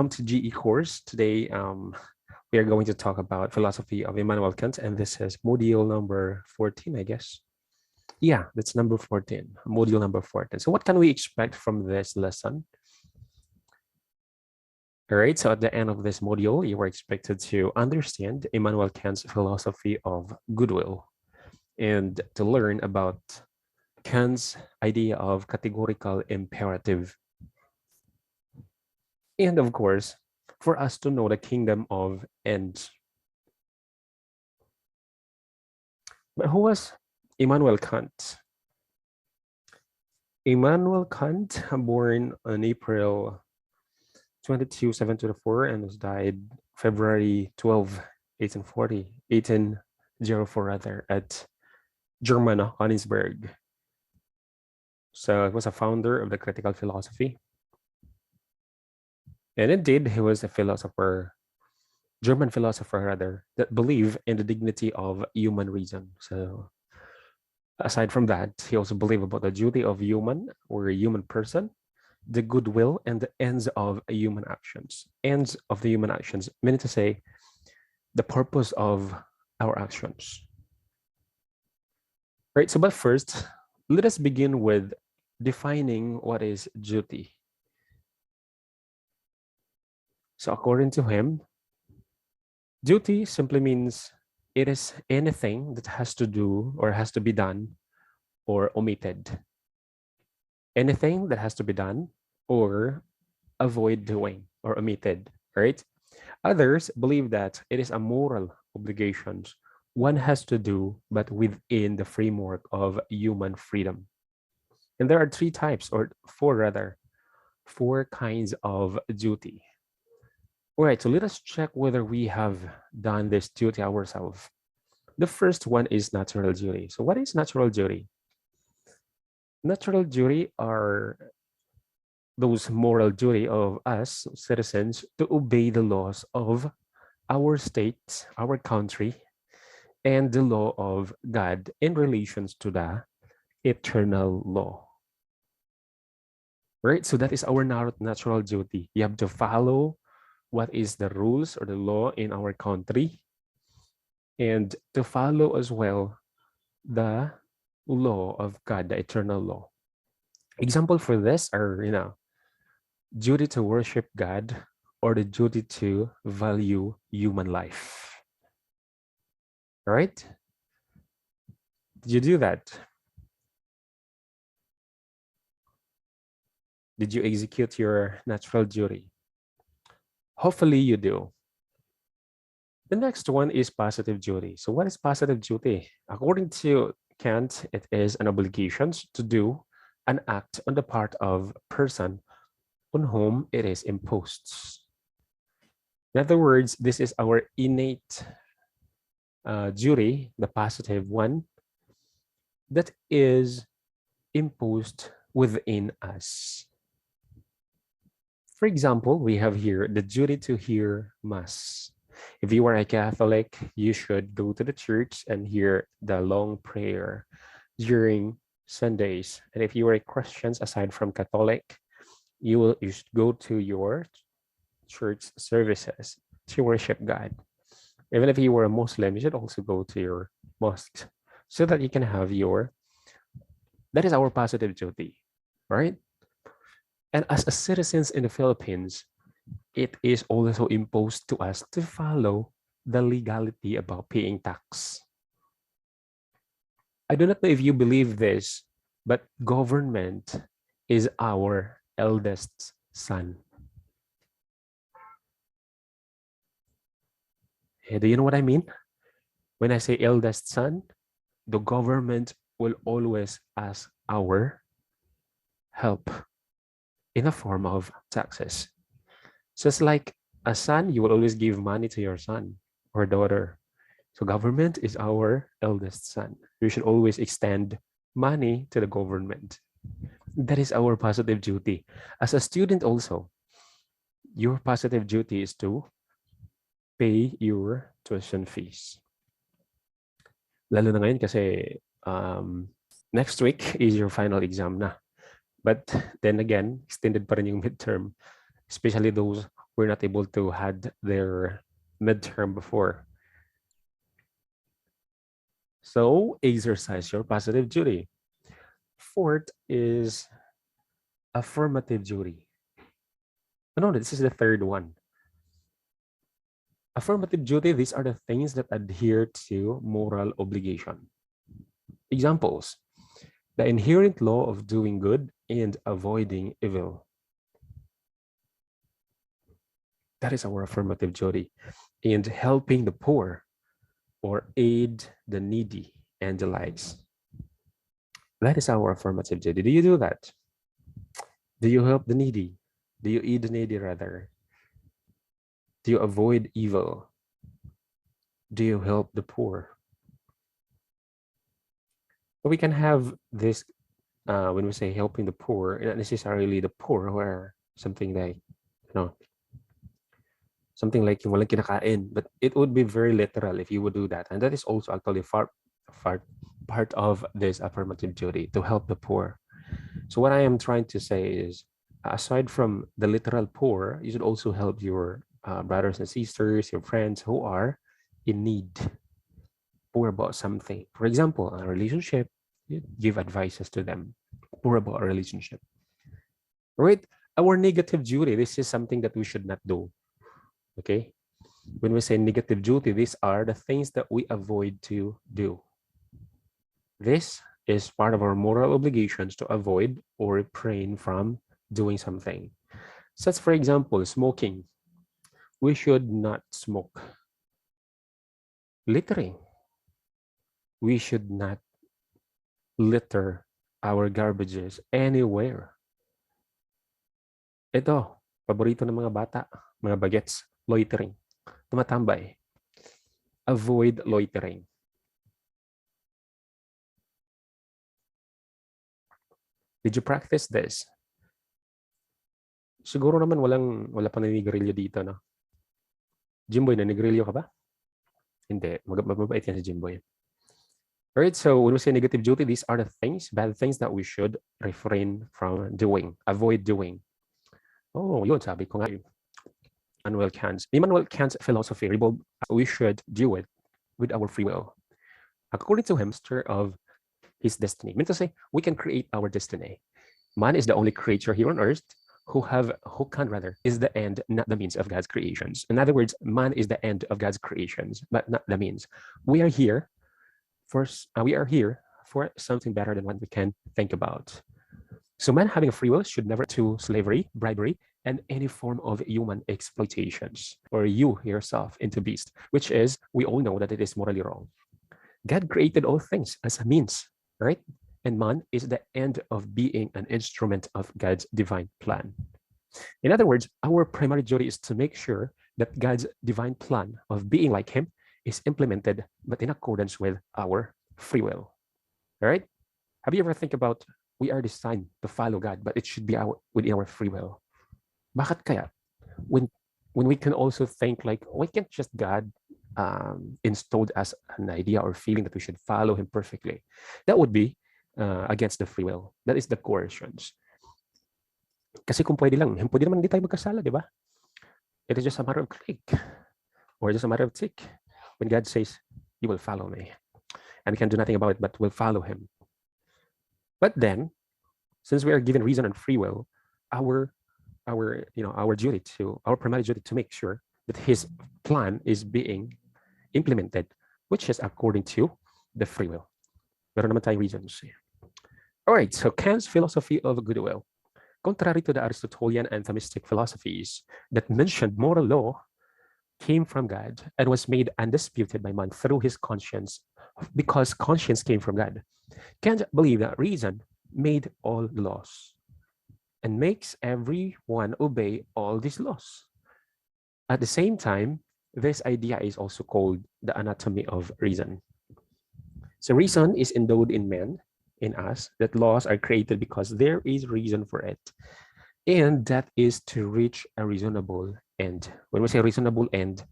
Welcome to GE course. Today, we are going to talk about philosophy of Immanuel Kant, and this is module number 14, I guess. Yeah, that's number 14, module number 14. So what can we expect from this lesson? All right, so at the end of this module, you are expected to understand Immanuel Kant's philosophy of goodwill and to learn about Kant's idea of categorical imperative. And of course, for us to know the kingdom of ends. But who was Immanuel Kant? Immanuel Kant, born on April 22, 724, and was died February 12, 1804 rather, at Germany, Königsberg. So he was a founder of the critical philosophy. And indeed, he was a philosopher, German philosopher rather, that believed in the dignity of human reason. So aside from that, he also believed about the duty of human or a human person, the goodwill and the ends of human actions. Ends of the human actions, meaning to say, the purpose of our actions. Right, so but first, let us begin with defining what is duty. So according to him, duty simply means it is anything that has to do or has to be done or omitted. Anything that has to be done or avoid doing or omitted, right? Others believe that it is a moral obligation one has to do, but within the framework of human freedom. And there are three types, or four rather, four kinds of duty. All right, so let us check whether we have done this duty ourselves. The first one is natural duty. So what is natural duty? Natural duty are those moral duty of us citizens to obey the laws of our state, our country, and the law of God in relations to the eternal law. Right? So that is our natural duty. You have to follow what is the rules or the law in our country and to follow as well the law of God, the eternal law. Example for this are, duty to worship God or the duty to value human life. All right? Did you do that? Did you execute your natural duty? Hopefully you do. The next one is positive duty. So what is positive duty? According to Kant, it is an obligation to do an act on the part of a person on whom it is imposed. In other words, this is our innate duty, the positive one, that is imposed within us. For example, we have here the duty to hear Mass. If you are a Catholic, you should go to the church and hear the long prayer during Sundays. And if you are a Christian, aside from Catholic, you should go to your church services to worship God. Even if you were a Muslim, you should also go to your mosque so that you can have that is our positive duty, right? And as a citizens in the Philippines, it is also imposed to us to follow the legality about paying tax. I do not know if you believe this, but government is our eldest son. Hey, do you know what I mean? When I say eldest son, the government will always ask our help in the form of taxes. Just like a son, you will always give money to your son or daughter. So government is our eldest son. We should always extend money to the government. That is our positive duty. As a student also, your positive duty is to pay your tuition fees. Lalo na ngayon kasi next week is your final exam na. But then again, extended pa rin yung midterm, especially those were not able to had their midterm before. So exercise your positive duty. Fourth is affirmative duty. No, this is the third one. Affirmative duty, these are the things that adhere to moral obligation. Examples: the inherent law of doing good and avoiding evil. That is our affirmative duty. And helping the poor or aid the needy and the likes. That is our affirmative duty. Do you do that? Do you help the needy? Do you aid the needy rather? Do you avoid evil? Do you help the poor? But we can have this when we say helping the poor, not necessarily the poor who are something like, something like yung walang kinakain, but it would be very literal if you would do that. And that is also actually part of this affirmative duty, to help the poor. So what I am trying to say is, aside from the literal poor, you should also help your brothers and sisters, your friends who are in need, poor about something. For example, a relationship, you give advices to them, poor about a relationship. Right? Our negative duty, this is something that we should not do. Okay? When we say negative duty, these are the things that we avoid to do. This is part of our moral obligations to avoid or refrain from doing something. Such, for example, smoking. We should not smoke. Littering. We should not litter our garbages anywhere. Ito, paborito ng mga bata, mga bagets, loitering. Tumatambay. Avoid loitering. Did you practice this? Siguro naman wala pa naninigarilyo dito, no? Jimboy, naninigarilyo ka ba? Hindi. Mabait yan si Jimboy. All right, so when we say negative duty, these are the things, bad things that we should refrain from doing, avoid doing. Oh, yun, sabi ko nga. Immanuel Kant's philosophy revolved we should do it with our free will. According to him, master of his destiny. Meaning to say, we can create our destiny. Man is the only creature here on earth who is the end, not the means of God's creations. In other words, man is the end of God's creations, but not the means. We are here for something better than what we can think about. So man having a free will should never to slavery, bribery, and any form of human exploitations, or you yourself into beast, which is, we all know that it is morally wrong. God created all things as a means, right? And man is the end of being an instrument of God's divine plan. In other words, our primary duty is to make sure that God's divine plan of being like him is implemented, but in accordance with our free will. All right? Have you ever think about, we are designed to follow God, but it should be within our free will? Bakit kaya? When we can also think like, why can't just God installed as an idea or feeling that we should follow him perfectly? That would be against the free will. That is the coercions. Kasi kung pwede lang, pwede naman hindi tayo magkasala, di ba? It is just a matter of click or just a matter of tick. When God says, you will follow me, and we can do nothing about it, but we'll follow him. But then, since we are given reason and free will, our duty our primary duty to make sure that his plan is being implemented, which is according to the free will. Meron naman tayong reasons. All right, so Kant's philosophy of goodwill. Contrary to the Aristotelian and Thomistic philosophies that mentioned moral law came from God and was made undisputed by man through his conscience, because conscience came from God. Kant believed that reason made all laws and makes everyone obey all these laws. At the same time, this idea is also called the anatomy of reason. So reason is endowed in men, in us, that laws are created because there is reason for it. And that is to reach a reasonable end. When we say reasonable end,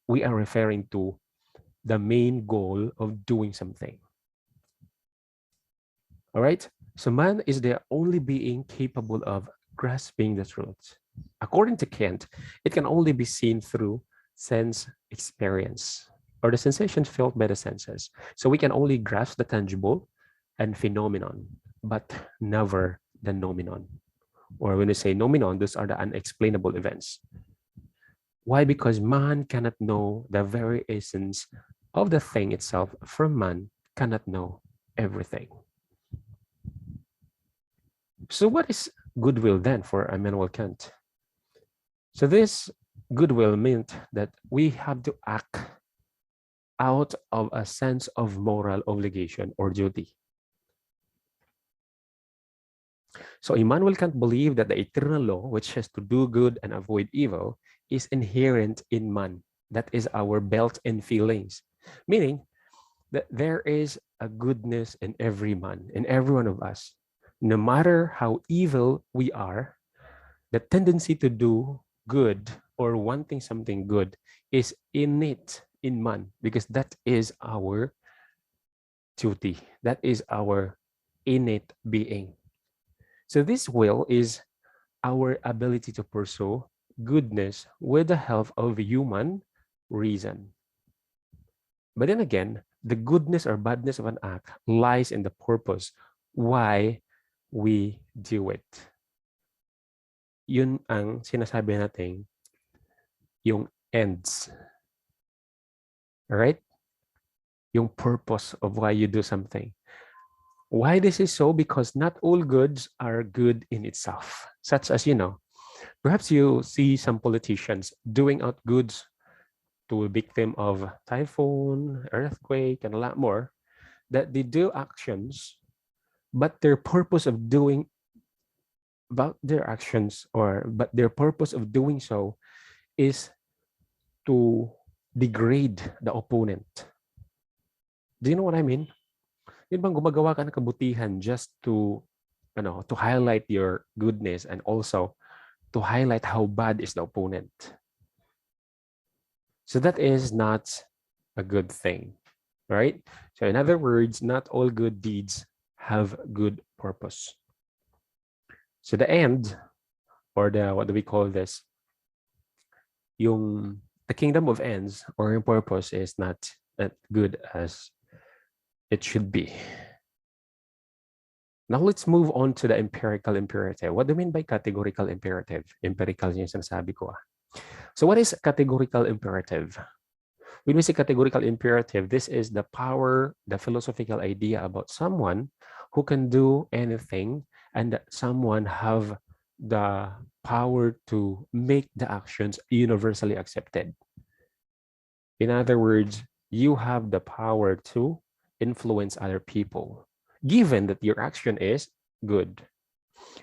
we are referring to the main goal of doing something. All right? So man is the only being capable of grasping the truth. According to Kant, it can only be seen through sense experience or the sensations felt by the senses. So we can only grasp the tangible and phenomenon, but never the nomenon. Or when we say nomenon, those are the unexplainable events. Why? Because man cannot know the very essence of the thing itself, from man cannot know everything. So what is goodwill then for Immanuel Kant? So this goodwill meant that we have to act out of a sense of moral obligation or duty. So Immanuel Kant believed that the eternal law, which has to do good and avoid evil, is inherent in man. That is our built-in feelings, meaning that there is a goodness in every man, in every one of us. No matter how evil we are, the tendency to do good or wanting something good is innate in man, because that is our duty. That is our innate being. So this will is our ability to pursue goodness with the help of human reason. But then again, the goodness or badness of an act lies in the purpose why we do it. Yun ang sinasabi natin, yung ends. Alright? Yung purpose of why you do something. Why this is so? Because not all goods are good in itself. Such as, perhaps you see some politicians doing out goods to a victim of typhoon, earthquake, and a lot more, that they do actions, but their purpose of doing so is to degrade the opponent. Do you know what I mean? Yun bang gumagawa ka ng kabutihan just to highlight your goodness and also to highlight how bad is the opponent. So that is not a good thing, right? So in other words, not all good deeds have good purpose. So the end, or what do we call this? The kingdom of ends or in purpose is not that good as it should be. Now let's move on to the empirical imperative. What do you mean by categorical imperative? Empirical yung sinasabi ko. So what is categorical imperative? When we say categorical imperative, this is the power, the philosophical idea about someone who can do anything and that someone have the power to make the actions universally accepted. In other words, you have the power to influence other people, given that your action is good.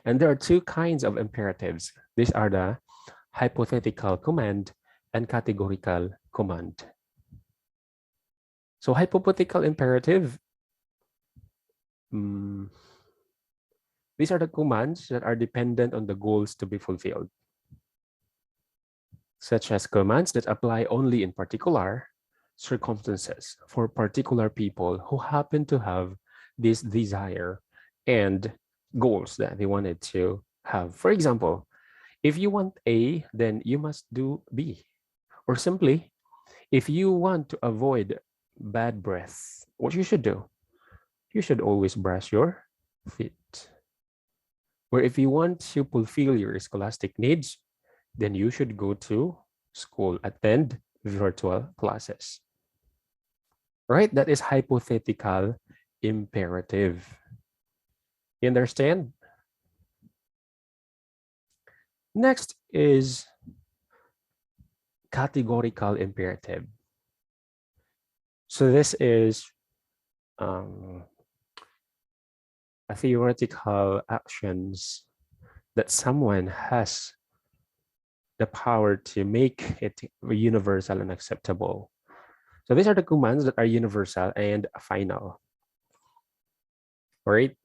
And there are two kinds of imperatives. These are the hypothetical command and categorical command. So hypothetical imperative, these are the commands that are dependent on the goals to be fulfilled, such as commands that apply only in particular circumstances for particular people who happen to have this desire and goals that they wanted to have. For example, if you want A, then you must do B. Or simply, if you want to avoid bad breath, what you should do? You should always brush your feet. Or if you want to fulfill your scholastic needs, then you should go to school, attend virtual classes. Right? That is hypothetical imperative. You understand? Next is categorical imperative. So this is a theoretical actions that someone has the power to make it universal and acceptable. So these are the commands that are universal and final. Right?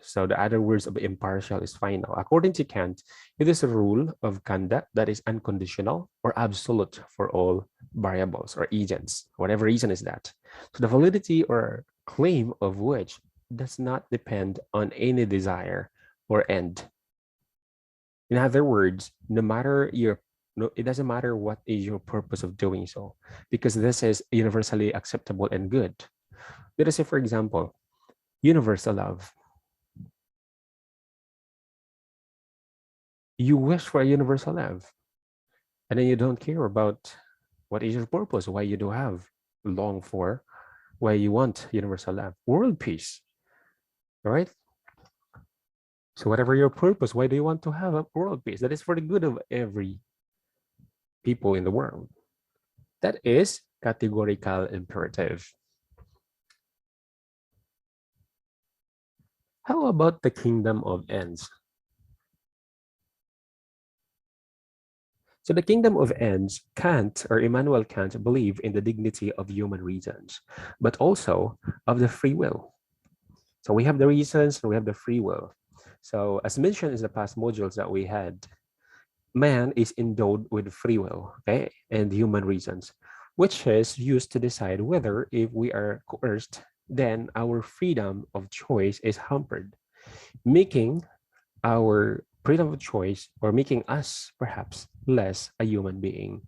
So the other words of impartial is final. According to Kant, it is a rule of conduct that is unconditional or absolute for all variables or agents, whatever reason is that. So the validity or claim of which does not depend on any desire or end. In other words, it doesn't matter what is your purpose of doing so, because this is universally acceptable and good. Let us say, for example, universal love. You wish for a universal love, and then you don't care about what is your purpose, why you do have long for, why you want universal love, world peace, all right? So whatever your purpose, why do you want to have a world peace? That is for the good of every people in the world. That is categorical imperative. How about the kingdom of ends? So the kingdom of ends, Kant or Immanuel Kant believe in the dignity of human reasons, but also of the free will. So we have the reasons and we have the free will. So as mentioned in the past modules that we had, man is endowed with free will, okay, and human reasons, which is used to decide whether if we are coerced, then our freedom of choice is hampered, making our freedom of choice or making us perhaps less a human being.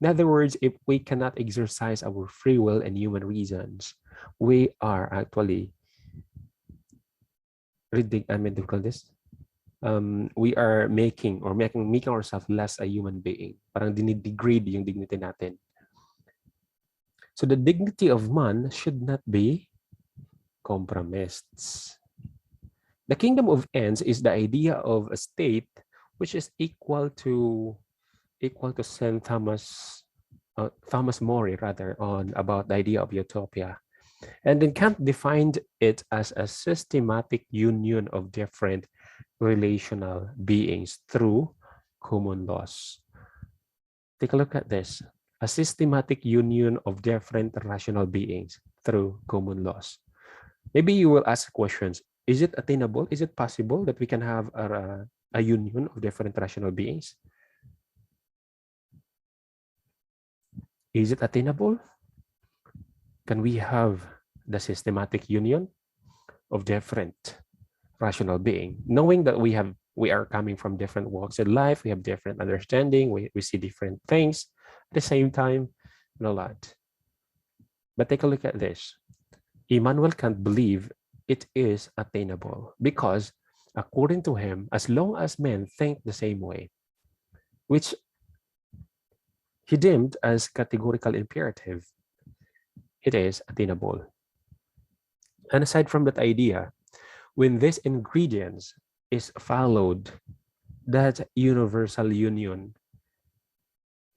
In other words, if we cannot exercise our free will and human reasons, we are actually we call this? We are making ourselves less a human being. Parang dinidegrade yung dignity natin. So the dignity of man should not be compromised. The kingdom of ends is the idea of a state which is equal to Saint Thomas More rather on about the idea of utopia. And then Kant defined it as a systematic union of different relational beings through common laws. Take a look at this. A systematic union of different rational beings through common laws. Maybe you will ask questions. Is it attainable? Is it possible that we can have a union of different rational beings? Is it attainable? Can we have the systematic union of different rational being, knowing that we are coming from different walks in life, we have different understanding, we see different things at the same time, and a lot. But take a look at this. Immanuel Kant believe it is attainable because, according to him, as long as men think the same way, which he deemed as categorical imperative, it is attainable. And aside from that idea, when these ingredients is followed, that universal union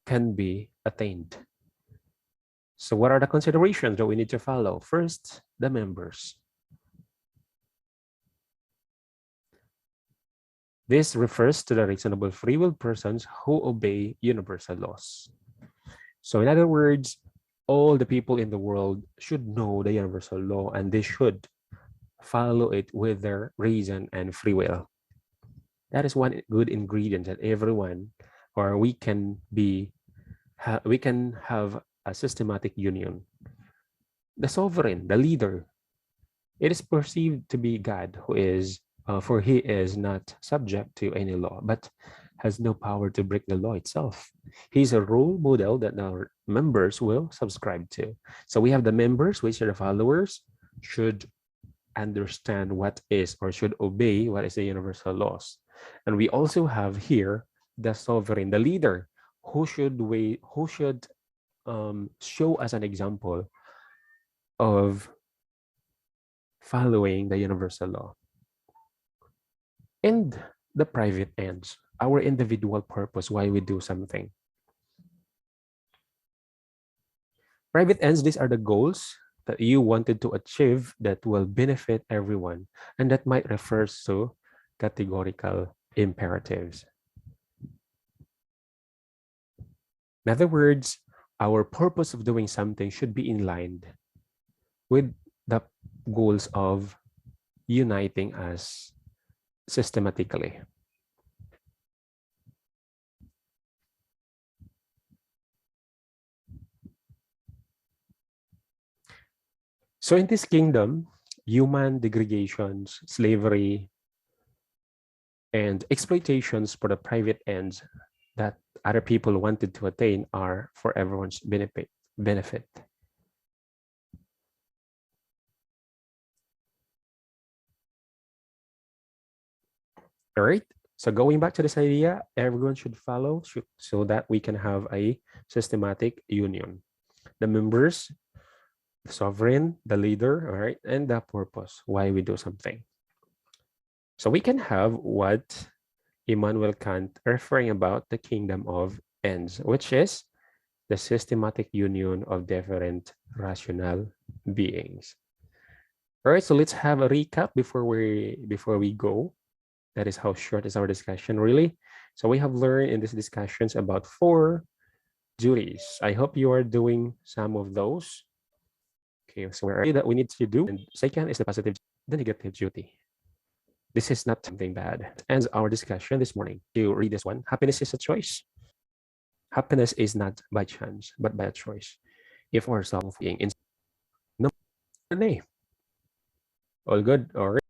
can be attained. So what are the considerations that we need to follow? First, the members. This refers to the reasonable free will persons who obey universal laws. So in other words, all the people in the world should know the universal law and they should follow it with their reason and free will. That is one good ingredient that everyone, or we can have a systematic union. The sovereign, the leader, it is perceived to be God who is, for he is not subject to any law, but has no power to break the law itself. He's a role model that our members will subscribe to. So we have the members, which are the followers, should understand what is or should obey what is the universal laws. And we also have here the sovereign, the leader, who should show us an example of following the universal law. And the private ends, our individual purpose, why we do something. Private ends, these are the goals that you wanted to achieve that will benefit everyone, and that might refer to categorical imperatives. In other words, our purpose of doing something should be in line with the goals of uniting us systematically. So in this kingdom, human degradations, slavery, And exploitations for the private ends that other people wanted to attain are for everyone's benefit. All right. So going back to this idea, everyone should follow so that we can have a systematic union. The members, the sovereign, the leader, all right, and the purpose, why we do something. So we can have what Immanuel Kant referring about the kingdom of ends, which is the systematic union of different rational beings. All right, so let's have a recap before we go. That is how short is our discussion, really. So we have learned in these discussions about 4 duties. I hope you are doing some of those. Okay, so where are you that we need to do? And second is the positive, the negative duty. This is not something bad. It ends our discussion this morning. You read this one. Happiness is a choice. Happiness is not by chance, but by a choice. If ourselves being in no, all good. All right.